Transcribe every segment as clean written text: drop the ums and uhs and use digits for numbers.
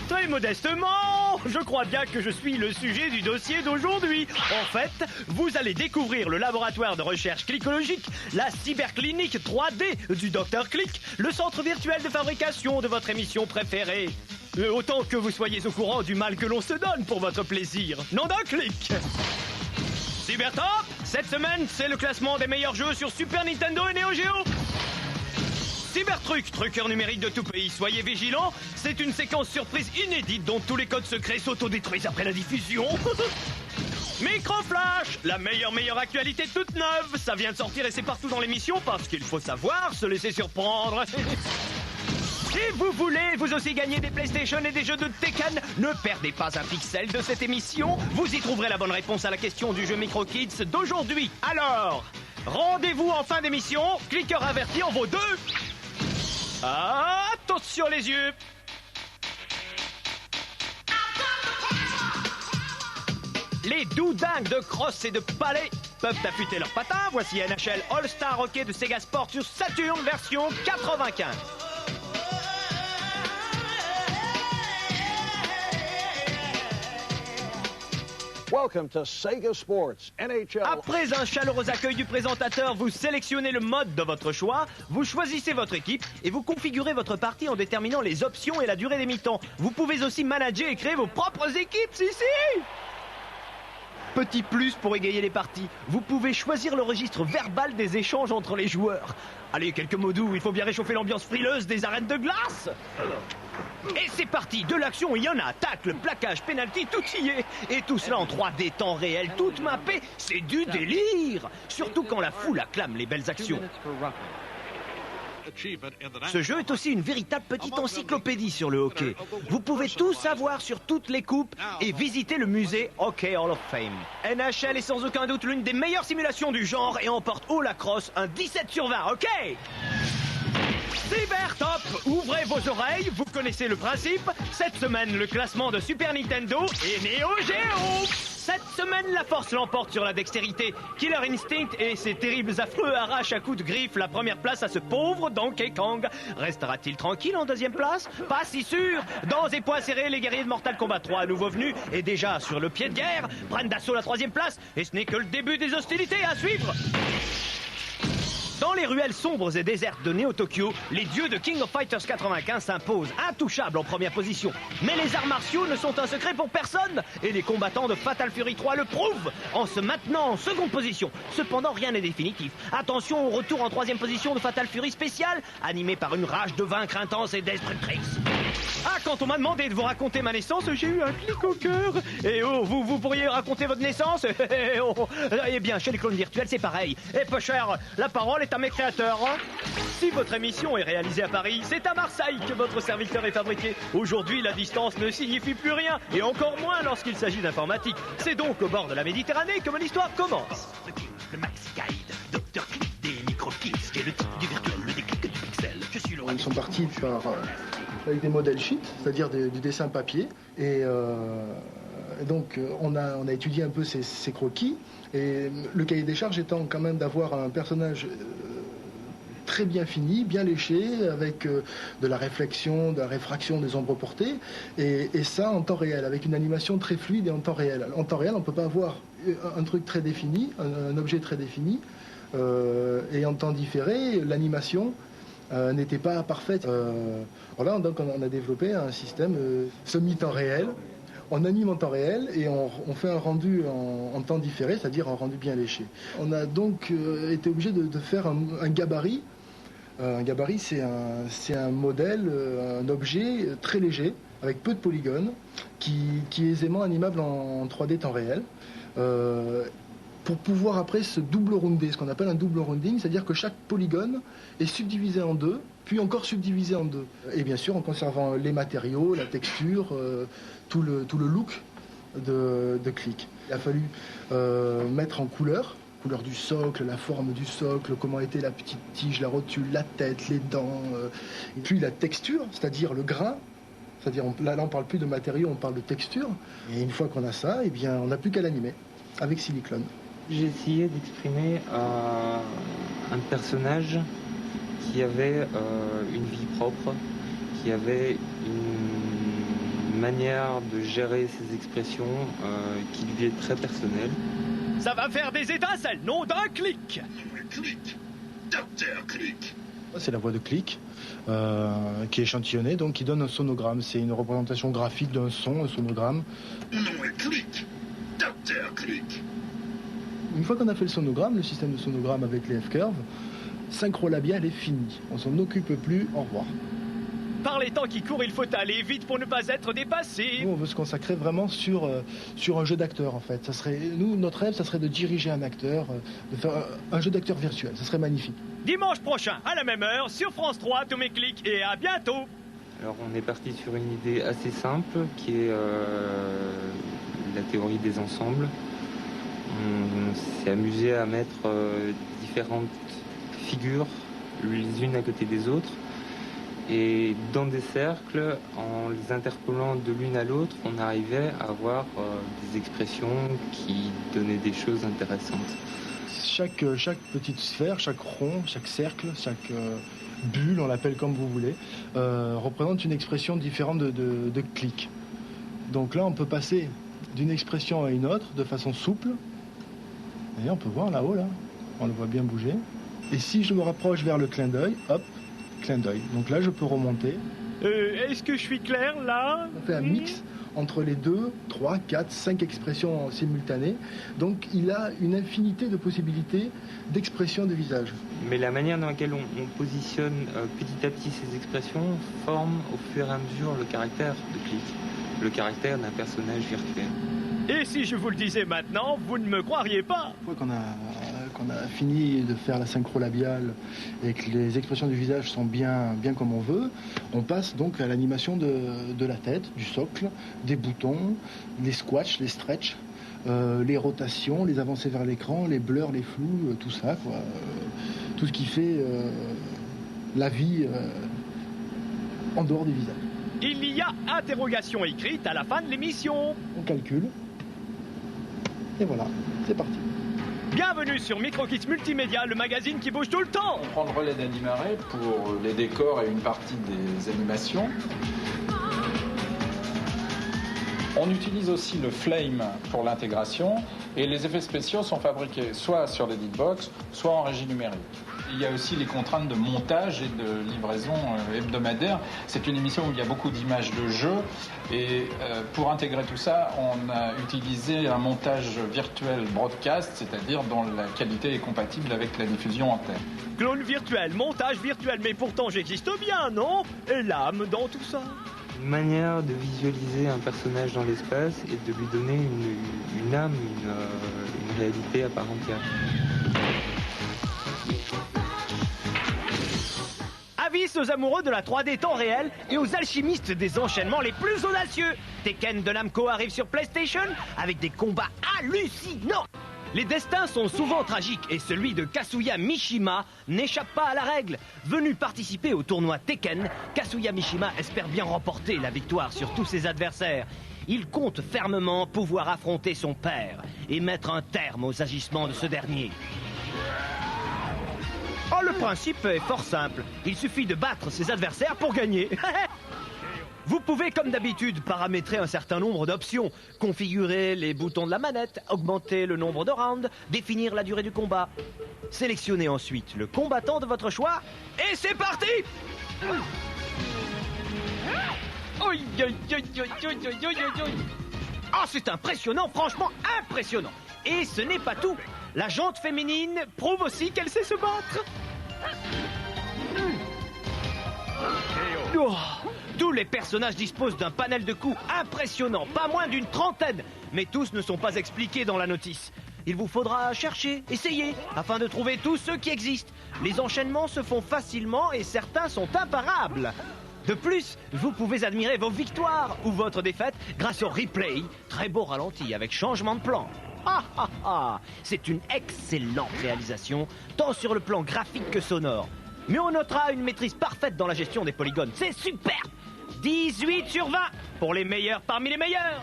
Très modestement, je crois bien que je suis le sujet du dossier d'aujourd'hui. En fait, vous allez découvrir le laboratoire de recherche clickologique, la cyberclinique 3D du Dr Click, le centre virtuel de fabrication de votre émission préférée. Autant que vous soyez au courant du mal que l'on se donne pour votre plaisir. Nom d'un clic. Cybertop, cette semaine, c'est le classement des meilleurs jeux sur Super Nintendo et Neo Geo. Cybertruck, truqueur numérique de tout pays, soyez vigilants, c'est une séquence surprise inédite dont tous les codes secrets s'autodétruisent après la diffusion. Microflash, la meilleure actualité toute neuve, ça vient de sortir et c'est partout dans l'émission parce qu'il faut savoir se laisser surprendre. Si vous voulez vous aussi gagner des PlayStation et des jeux de Tekken, ne perdez pas un pixel de cette émission, vous y trouverez la bonne réponse à la question du jeu Micro Kids d'aujourd'hui. Alors, rendez-vous en fin d'émission, cliqueur averti en vaut 2. Attention les yeux. Les doudingues de crosse et de palais peuvent affûter leurs patins. Voici NHL All-Star Hockey de Sega Sport sur Saturn version 95. Welcome to Sega Sports, NHL. Après un chaleureux accueil du présentateur, vous sélectionnez le mode de votre choix, vous choisissez votre équipe et vous configurez votre partie en déterminant les options et la durée des mi-temps. Vous pouvez aussi manager et créer vos propres équipes, si. Petit plus pour égayer les parties, vous pouvez choisir le registre verbal des échanges entre les joueurs. Allez, quelques mots doux, il faut bien réchauffer l'ambiance frileuse des arènes de glace. Et c'est parti, de l'action, il y en a, tacle, plaquage, penalty, tout y est. Et tout cela en 3D, temps réel, toute mappée, c'est du délire. Surtout quand la foule acclame les belles actions. Ce jeu est aussi une véritable petite encyclopédie sur le hockey. Vous pouvez tout savoir sur toutes les coupes et visiter le musée Hockey Hall of Fame. NHL est sans aucun doute l'une des meilleures simulations du genre et emporte au lacrosse un 17/20, ok? Cybertop, ouvrez vos oreilles, vous connaissez le principe. Cette semaine, le classement de Super Nintendo et Neo Geo. Cette semaine, la force l'emporte sur la dextérité. Killer Instinct et ses terribles affreux arrachent à coups de griffe la première place à ce pauvre Donkey Kong. Restera-t-il tranquille en deuxième place? Pas si sûr. Dans et poings serrés, les guerriers de Mortal Kombat 3, à nouveau venus et déjà sur le pied de guerre, prennent d'assaut la troisième place et ce n'est que le début des hostilités à suivre. Dans les ruelles sombres et désertes de Neo Tokyo, les dieux de King of Fighters 95 s'imposent, intouchables en première position. Mais les arts martiaux ne sont un secret pour personne, et les combattants de Fatal Fury 3 le prouvent, en se maintenant en seconde position. Cependant, rien n'est définitif. Attention au retour en troisième position de Fatal Fury spécial, animé par une rage de vaincre intense et destructrice. Ah, quand on m'a demandé de vous raconter ma naissance, j'ai eu un clic au cœur. Et oh, vous pourriez raconter votre naissance? Eh bien, chez les clones virtuels, c'est pareil. Et peu cher, la parole est à mes créateurs. Si votre émission est réalisée à Paris, c'est à Marseille que votre serviteur est fabriqué. Aujourd'hui, la distance ne signifie plus rien, et encore moins lorsqu'il s'agit d'informatique. C'est donc au bord de la Méditerranée que mon histoire commence. Le Maxi Guide, Dr Click des Micro Kids, qui est le type du virtuel, le déclic du pixel. Je suis le roi. Ils sont partis avec des modèles sheets, c'est-à-dire du dessin papier, et donc on a étudié un peu ces croquis, et le cahier des charges étant quand même d'avoir un personnage très bien fini, bien léché, avec de la réflexion, de la réfraction des ombres portées, et ça en temps réel, avec une animation très fluide et en temps réel. En temps réel, on ne peut pas avoir un truc très défini, un objet très défini, et en temps différé, l'animation n'était pas parfaite. Voilà, donc on a développé un système semi-temps réel. On anime en temps réel et on fait un rendu en temps différé, c'est-à-dire un rendu bien léché. On a donc été obligé de faire un gabarit. Un gabarit, c'est un modèle, un objet très léger, avec peu de polygones, qui est aisément animable en 3D temps réel. Pour pouvoir après se double rounder, ce qu'on appelle un double rounding, c'est-à-dire que chaque polygone est subdivisé en deux, puis encore subdivisé en deux. Et bien sûr en conservant les matériaux, la texture, tout le look de Click. Il a fallu mettre en couleur du socle, la forme du socle, comment était la petite tige, la rotule, la tête, les dents, et puis la texture, c'est-à-dire le grain. C'est-à-dire là on ne parle plus de matériaux, on parle de texture. Et une fois qu'on a ça, eh bien, on n'a plus qu'à l'animer avec Siliclone. J'ai essayé d'exprimer un personnage qui avait une vie propre, qu'il y avait une manière de gérer ses expressions qui lui est très personnelle. Ça va faire des étincelles, non d'un clic. Clic, Dr. Clic. C'est la voix de Clic qui est échantillonnée, donc qui donne un sonogramme. C'est une représentation graphique d'un son, un sonogramme. Mon nom est Clic, Dr. Clic. Une fois qu'on a fait le sonogramme, le système de sonogramme avec les F-curves, synchro-labial est fini. On s'en occupe plus, au revoir. Par les temps qui courent, il faut aller vite pour ne pas être dépassé. Nous, on veut se consacrer vraiment sur un jeu d'acteur, en fait. Nous, notre rêve, ça serait de diriger un acteur, de faire un jeu d'acteur virtuel. Ça serait magnifique. Dimanche prochain, à la même heure, sur France 3, tous mes clics, et à bientôt. Alors on est parti sur une idée assez simple qui est la théorie des ensembles. On s'est amusé à mettre différentes figures les unes à côté des autres. Et dans des cercles, en les interpellant de l'une à l'autre, on arrivait à avoir des expressions qui donnaient des choses intéressantes. Chaque petite sphère, chaque rond, chaque cercle, chaque bulle, on l'appelle comme vous voulez, représente une expression différente de clic. Donc là, on peut passer d'une expression à une autre de façon souple. Et on peut voir là-haut, là, on le voit bien bouger. Et si je me rapproche vers le clin d'œil, hop, clin d'œil. Donc là, je peux remonter. Est-ce que je suis clair, là? On fait un mix entre les 2, 3, 4, 5 expressions simultanées. Donc il a une infinité de possibilités d'expression de visage. Mais la manière dans laquelle on positionne petit à petit ces expressions forme au fur et à mesure le caractère de Clic, le caractère d'un personnage virtuel. Et si je vous le disais maintenant, vous ne me croiriez pas. Une fois qu'on a fini de faire la synchro labiale et que les expressions du visage sont bien comme on veut, on passe donc à l'animation de la tête, du socle, des boutons, les squatchs, les stretches, les rotations, les avancées vers l'écran, les blurs, les flous, tout ça, quoi. Tout ce qui fait la vie en dehors du visage. Il y a interrogation écrite à la fin de l'émission. On calcule. Et voilà, c'est parti. Bienvenue sur Microkids Multimédia, le magazine qui bouge tout le temps. On prend le relais d'Andy Marais pour les décors et une partie des animations. On utilise aussi le Flame pour l'intégration et les effets spéciaux sont fabriqués soit sur l'Editbox, soit en régie numérique. Il y a aussi les contraintes de montage et de livraison hebdomadaire. C'est une émission où il y a beaucoup d'images de jeu et pour intégrer tout ça, on a utilisé un montage virtuel broadcast, c'est-à-dire dont la qualité est compatible avec la diffusion antenne. Clone virtuel, montage virtuel, mais pourtant j'existe bien, non? Et l'âme dans tout ça? Une manière de visualiser un personnage dans l'espace et de lui donner une âme, une réalité à part entière. Avis aux amoureux de la 3D temps réel et aux alchimistes des enchaînements les plus audacieux. Tekken de Namco arrive sur PlayStation avec des combats hallucinants. Les destins sont souvent tragiques et celui de Kazuya Mishima n'échappe pas à la règle. Venu participer au tournoi Tekken, Kazuya Mishima espère bien remporter la victoire sur tous ses adversaires. Il compte fermement pouvoir affronter son père et mettre un terme aux agissements de ce dernier. Oh, le principe est fort simple. Il suffit de battre ses adversaires pour gagner. Vous pouvez, comme d'habitude, paramétrer un certain nombre d'options. Configurer les boutons de la manette, augmenter le nombre de rounds, définir la durée du combat. Sélectionnez ensuite le combattant de votre choix et c'est parti! Ah, c'est impressionnant, franchement impressionnant. Et ce n'est pas tout. La jante féminine prouve aussi qu'elle sait se battre. Oh, tous les personnages disposent d'un panel de coups impressionnant, pas moins d'une trentaine. Mais tous ne sont pas expliqués dans la notice. Il vous faudra chercher, essayer, afin de trouver tous ceux qui existent. Les enchaînements se font facilement et certains sont imparables. De plus, vous pouvez admirer vos victoires ou votre défaite grâce au replay, très beau ralenti avec changement de plan. Ah ah ah, c'est une excellente réalisation, tant sur le plan graphique que sonore. Mais on notera une maîtrise parfaite dans la gestion des polygones, c'est superbe. 18 sur 20 pour les meilleurs parmi les meilleurs.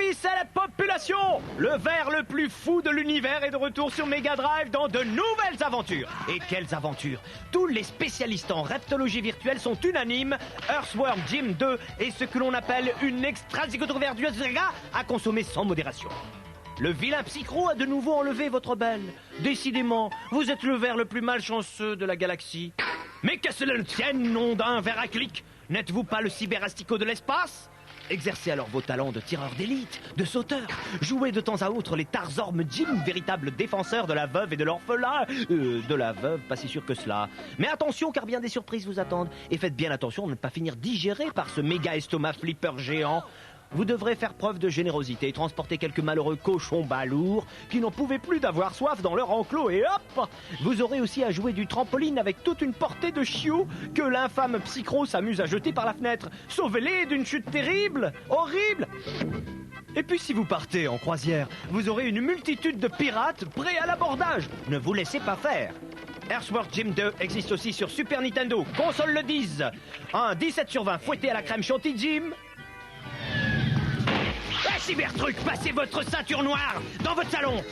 service à la population. Le ver le plus fou de l'univers est de retour sur Mega Drive dans de nouvelles aventures. Et quelles aventures! Tous les spécialistes en reptologie virtuelle sont unanimes. Earthworm Jim 2 est ce que l'on appelle une extra-psychotroverdueuse saga à consommer sans modération. Le vilain Psychro a de nouveau enlevé votre belle. Décidément, vous êtes le ver le plus malchanceux de la galaxie. Mais que cela ne tienne, nom d'un ver à clic! N'êtes-vous pas le cyberastico de l'espace? Exercez alors vos talents de tireur d'élite, de sauteur. Jouez de temps à autre les Tarzorm Jim, véritables défenseurs de la veuve et de l'orphelin. De la veuve, pas si sûr que cela. Mais attention, car bien des surprises vous attendent. Et faites bien attention de ne pas finir digéré par ce méga estomac flipper géant. Vous devrez faire preuve de générosité et transporter quelques malheureux cochons balourds qui n'en pouvaient plus d'avoir soif dans leur enclos et hop! Vous aurez aussi à jouer du trampoline avec toute une portée de chiots que l'infâme Psychro s'amuse à jeter par la fenêtre. Sauvez-les d'une chute terrible, horrible! Et puis si vous partez en croisière, vous aurez une multitude de pirates prêts à l'abordage. Ne vous laissez pas faire. Earthworm Jim 2 existe aussi sur Super Nintendo, console le 10. Un 17/20 fouetté à la crème chantilly Jim. Cybertruc, passez votre ceinture noire dans votre salon.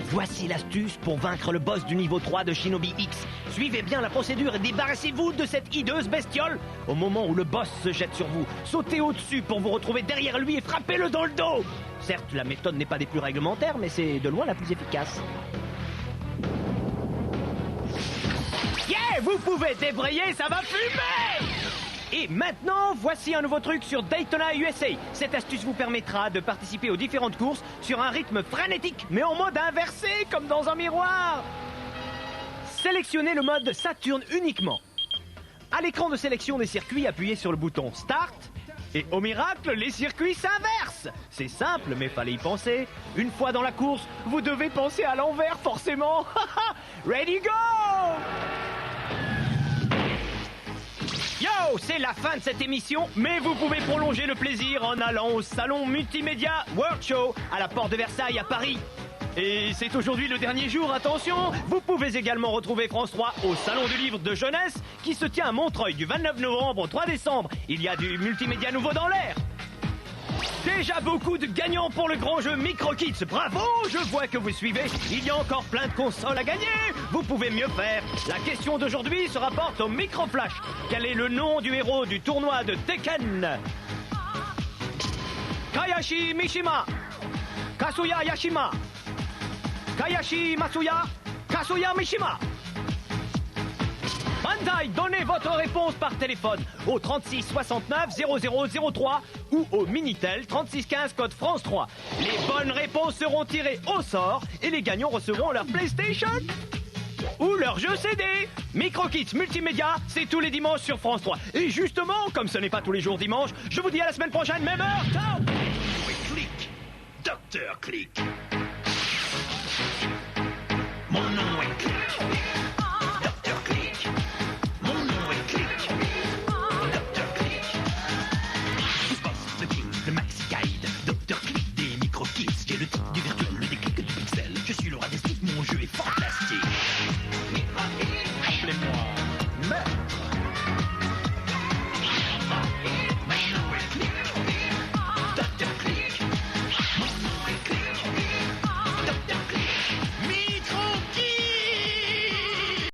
Voici l'astuce pour vaincre le boss du niveau 3 de Shinobi X. Suivez bien la procédure et débarrassez-vous de cette hideuse bestiole. Au moment où le boss se jette sur vous, sautez au-dessus pour vous retrouver derrière lui et frappez-le dans le dos. Certes, la méthode n'est pas des plus réglementaires, mais c'est de loin la plus efficace. Yeah, vous pouvez débrayer, ça va fumer! Et maintenant, voici un nouveau truc sur Daytona USA. Cette astuce vous permettra de participer aux différentes courses sur un rythme frénétique, mais en mode inversé, comme dans un miroir. Sélectionnez le mode Saturn uniquement. À l'écran de sélection des circuits, appuyez sur le bouton Start. Et au miracle, les circuits s'inversent. C'est simple, mais fallait y penser. Une fois dans la course, vous devez penser à l'envers, forcément. Ready, go! Yo, c'est la fin de cette émission, mais vous pouvez prolonger le plaisir en allant au salon multimédia World Show à la porte de Versailles à Paris. Et c'est aujourd'hui le dernier jour, attention. Vous pouvez également retrouver France 3 au salon du livre de jeunesse qui se tient à Montreuil du 29 novembre au 3 décembre. Il y a du multimédia nouveau dans l'air. Déjà beaucoup de gagnants pour le grand jeu Micro Kids. Bravo, je vois que vous suivez. Il y a encore plein de consoles à gagner. Vous pouvez mieux faire. La question d'aujourd'hui se rapporte au Micro Flash. Quel est le nom du héros du tournoi de Tekken? Kayashi Mishima, Kazuya Yashima, Kayashi Masuya, Kazuya Mishima. Bandai, donnez votre réponse par téléphone au 36 69 0003 ou au Minitel 36 15 code France 3. Les bonnes réponses seront tirées au sort et les gagnants recevront leur PlayStation ou leur jeu CD. Micro Kids Multimédia, c'est tous les dimanches sur France 3. Et justement, comme ce n'est pas tous les jours dimanche, je vous dis à la semaine prochaine, même heure. Ciao. Click, Dr. Click.